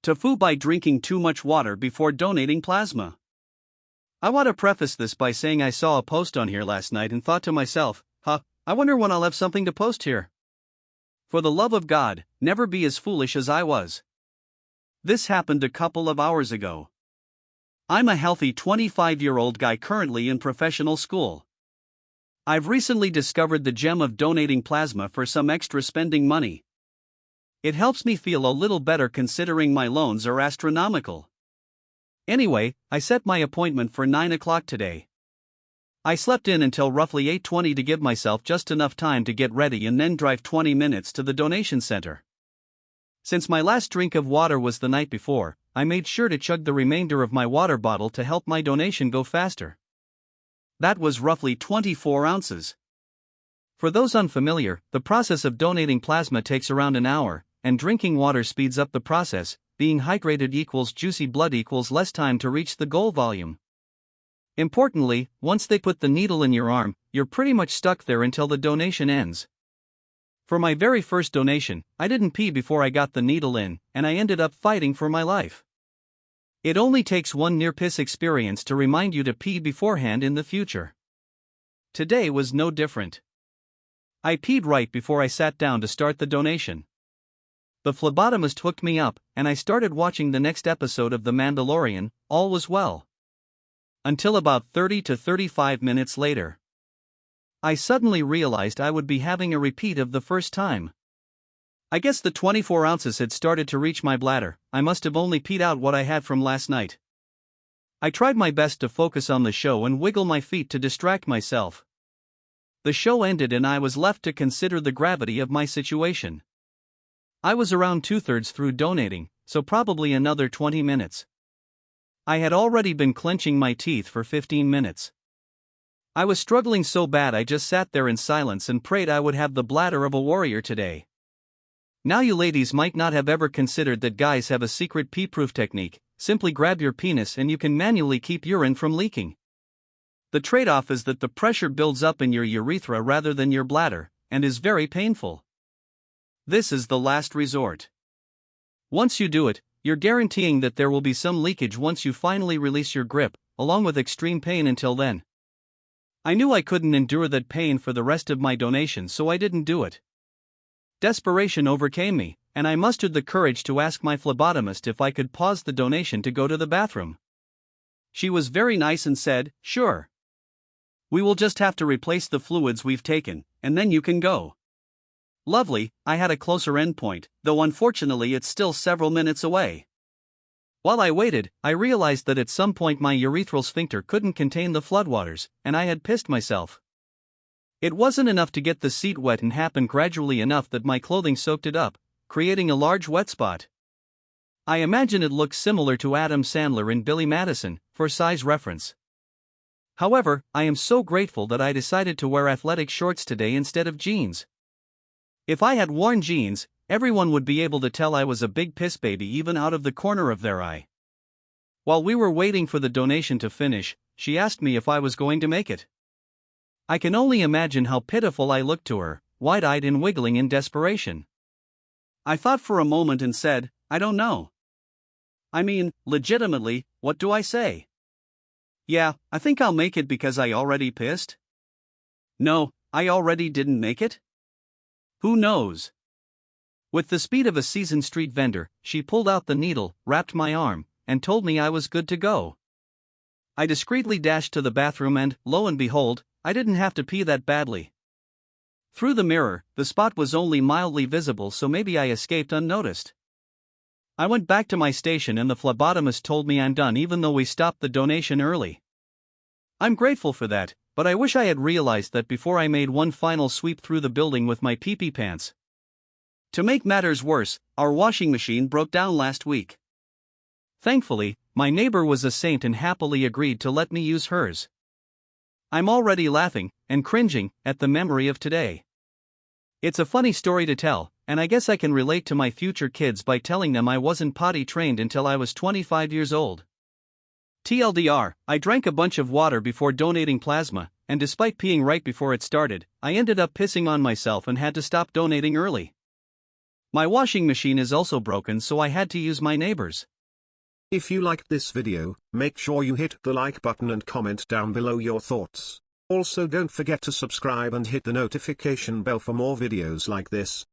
TIFU by drinking too much water before donating plasma. I want to preface this by saying I saw a post on here last night and thought to myself, I wonder when I'll have something to post here. For the love of God, never be as foolish as I was. This happened a couple of hours ago. I'm a healthy 25-year-old guy currently in professional school. I've recently discovered the gem of donating plasma for some extra spending money. It helps me feel a little better considering my loans are astronomical. Anyway, I set my appointment for 9 o'clock today. I slept in until roughly 8:20 to give myself just enough time to get ready and then drive 20 minutes to the donation center. Since my last drink of water was the night before, I made sure to chug the remainder of my water bottle to help my donation go faster. That was roughly 24 ounces. For those unfamiliar, the process of donating plasma takes around an hour, and drinking water speeds up the process. Being hydrated equals juicy blood equals less time to reach the goal volume. Importantly, once they put the needle in your arm, you're pretty much stuck there until the donation ends. For my very first donation, I didn't pee before I got the needle in, and I ended up fighting for my life. It only takes one near-piss experience to remind you to pee beforehand in the future. Today was no different. I peed right before I sat down to start the donation. The phlebotomist hooked me up, and I started watching the next episode of The Mandalorian. All was well. Until about 30 to 35 minutes later. I suddenly realized I would be having a repeat of the first time. I guess the 24 ounces had started to reach my bladder. I must have only peed out what I had from last night. I tried my best to focus on the show and wiggle my feet to distract myself. The show ended and I was left to consider the gravity of my situation. I was around 2/3 through donating, so probably another 20 minutes. I had already been clenching my teeth for 15 minutes. I was struggling so bad I just sat there in silence and prayed I would have the bladder of a warrior today. Now you ladies might not have ever considered that guys have a secret pee-proof technique. Simply grab your penis and you can manually keep urine from leaking. The trade-off is that the pressure builds up in your urethra rather than your bladder, and is very painful. This is the last resort. Once you do it, you're guaranteeing that there will be some leakage once you finally release your grip, along with extreme pain until then. I knew I couldn't endure that pain for the rest of my donation, so I didn't do it. Desperation overcame me, and I mustered the courage to ask my phlebotomist if I could pause the donation to go to the bathroom. She was very nice and said, "Sure. We will just have to replace the fluids we've taken, and then you can go." Lovely. I had a closer endpoint, though unfortunately it's still several minutes away. While I waited, I realized that at some point my urethral sphincter couldn't contain the floodwaters, and I had pissed myself. It wasn't enough to get the seat wet and happened gradually enough that my clothing soaked it up, creating a large wet spot. I imagine it looks similar to Adam Sandler in Billy Madison, for size reference. However, I am so grateful that I decided to wear athletic shorts today instead of jeans. If I had worn jeans, everyone would be able to tell I was a big piss baby even out of the corner of their eye. While we were waiting for the donation to finish, she asked me if I was going to make it. I can only imagine how pitiful I looked to her, wide-eyed and wiggling in desperation. I thought for a moment and said, "I don't know. I mean, legitimately, what do I say? Yeah, I think I'll make it because I already pissed? No, I already didn't make it? Who knows?" With the speed of a seasoned street vendor, she pulled out the needle, wrapped my arm, and told me I was good to go. I discreetly dashed to the bathroom and, lo and behold, I didn't have to pee that badly. Through the mirror, the spot was only mildly visible, so maybe I escaped unnoticed. I went back to my station and the phlebotomist told me I'm done even though we stopped the donation early. I'm grateful for that, but I wish I had realized that before I made one final sweep through the building with my pee-pee pants. To make matters worse, our washing machine broke down last week. Thankfully, my neighbor was a saint and happily agreed to let me use hers. I'm already laughing and cringing at the memory of today. It's a funny story to tell, and I guess I can relate to my future kids by telling them I wasn't potty trained until I was 25 years old. TLDR, I drank a bunch of water before donating plasma, and despite peeing right before it started, I ended up pissing on myself and had to stop donating early. My washing machine is also broken, so I had to use my neighbor's. If you liked this video, make sure you hit the like button and comment down below your thoughts. Also don't forget to subscribe and hit the notification bell for more videos like this.